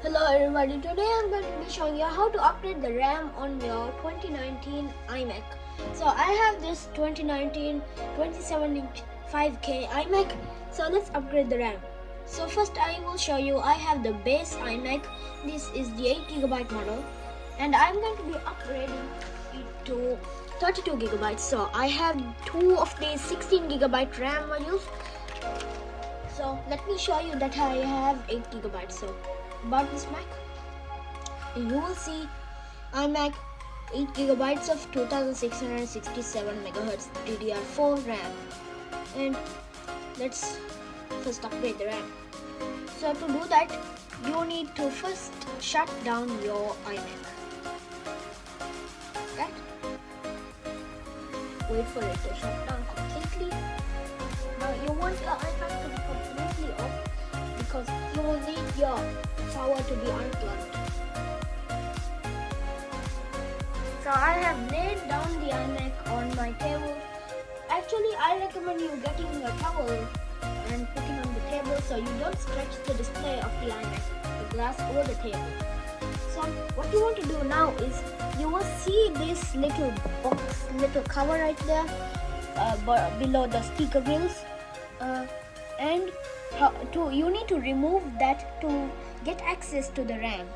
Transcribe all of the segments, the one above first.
Hello everybody, today I'm going to be showing you how to upgrade the RAM on your 2019 iMac. So I have this 2019 27-inch 5K iMac, so let's upgrade the RAM. So first I will show you, I have the base iMac, this is the 8GB model, and I'm going to be upgrading it to 32GB. So I have two of these 16GB RAM modules. So let me show you that I have 8GB. So about this Mac, you will see iMac 8GB of 2667 MHz DDR4 RAM, and let's first upgrade the RAM. So to do that, you need to first shut down your iMac. Right? Wait for it to shut down completely. Now you want your iMac to be completely off because you will need your power to be unplugged. So I have laid down the iMac on my table. Actually, I recommend you getting a towel and putting on the table so you don't scratch the display of the iMac, the glass or the table. So what you want to do now is, you will see this little box, little cover right there below the speaker grills, and you need to remove that to get access to the RAM.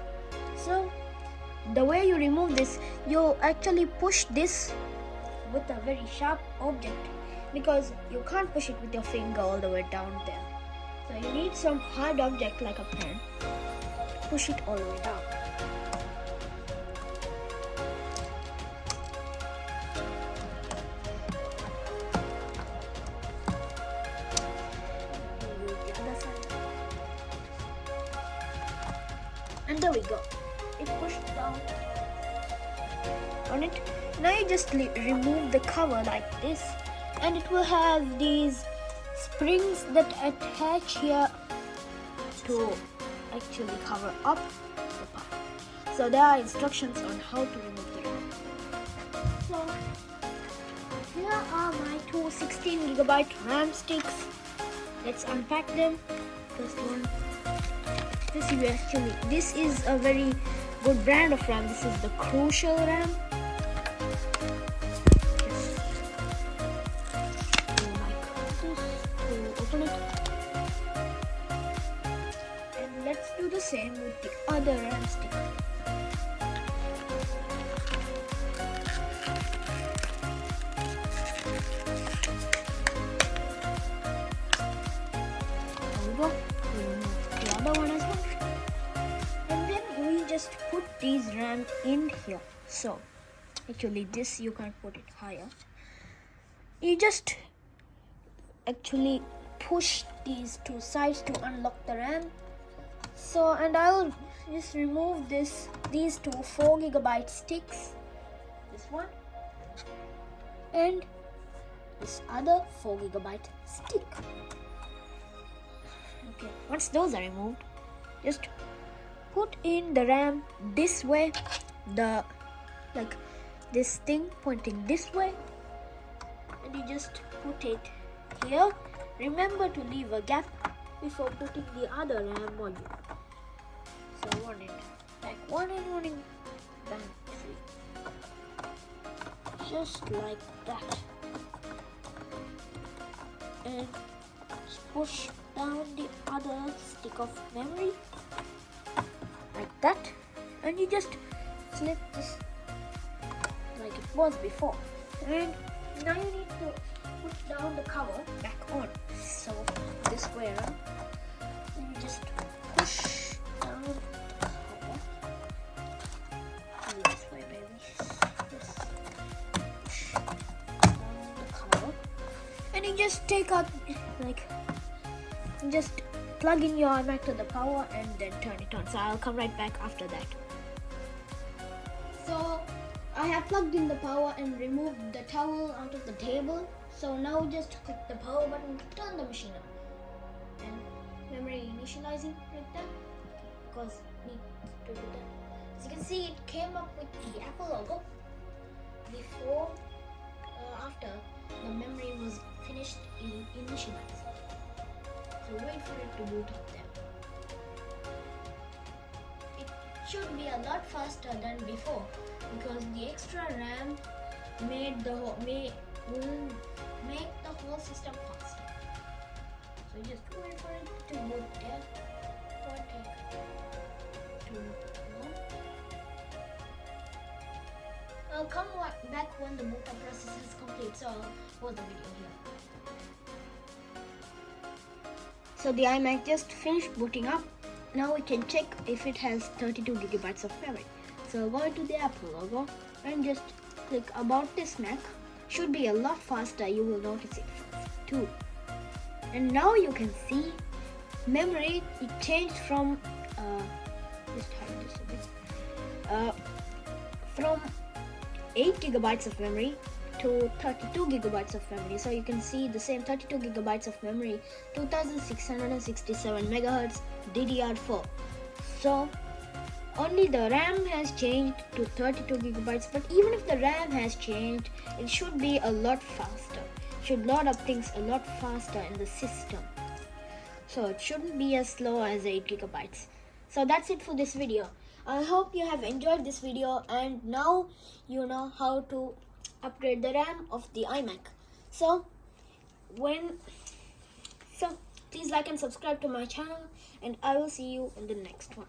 So the way you remove this, you actually push this with a very sharp object, because you can't push it with your finger all the way down there. So you need some hard object like a pen to push it all the way down. And there we go. It pushed down on it. Now you just remove the cover like this, and it will have these springs that attach here to actually cover up the part. So there are instructions on how to remove the RAM. So here are my two 16GB RAM sticks. Let's unpack them. First one. This is a very good brand of RAM. This is the Crucial RAM. Open it. And let's do the same with the other RAM stick. There we go. Remove the other one as well. And then we just put these RAM in here. So actually this you can't put it higher. You just actually push these two sides to unlock the RAM. So, and I'll just remove these two 4GB sticks, this one and this other 4GB stick. Okay, once those are removed, just put in the RAM this way, like this thing pointing this way, and you just put it here. Remember to leave a gap before putting the other RAM module. So one in back one and one in back three. Just like that. And just push down the other stick of memory like that. And you just slip this like it was before. And now you need to put down the cover back on. So this way around, and you just push down the cover. This way, baby. Just push down the cover, and you just take out, like, just plug in your iMac to the power and then turn it on. So I'll come right back after that. So I have plugged in the power and removed the towel out of the table. So now just click the power button to turn the machine on. And memory initializing right there, because we need to do that. As you can see, it came up with the Apple logo before, after the memory was finished initializing. So wait for it to boot up there. should be a lot faster than before, because the extra RAM will make the whole system faster. So just wait for it to boot there. Won't take too long. I'll come back when the boot up process is complete. So I'll pause the video here. So the iMac just finished booting up. Now we can check if it has 32 gigabytes of memory. So go into the Apple logo and just click about this Mac. Should be a lot faster, you will notice it too. And now you can see memory, it changed from just hide this a bit, from 8 gigabytes of memory to 32 gigabytes of memory. So you can see the same 32 gigabytes of memory, 2667 megahertz DDR4. So only the RAM has changed to 32 gigabytes, but even if the RAM has changed, it should be a lot faster. It should load up things a lot faster in the system. So it shouldn't be as slow as 8 gigabytes. So that's it for this video. I hope you have enjoyed this video, and now you know how to upgrade the RAM of the iMac. So please like and subscribe to my channel, and I will see you in the next one.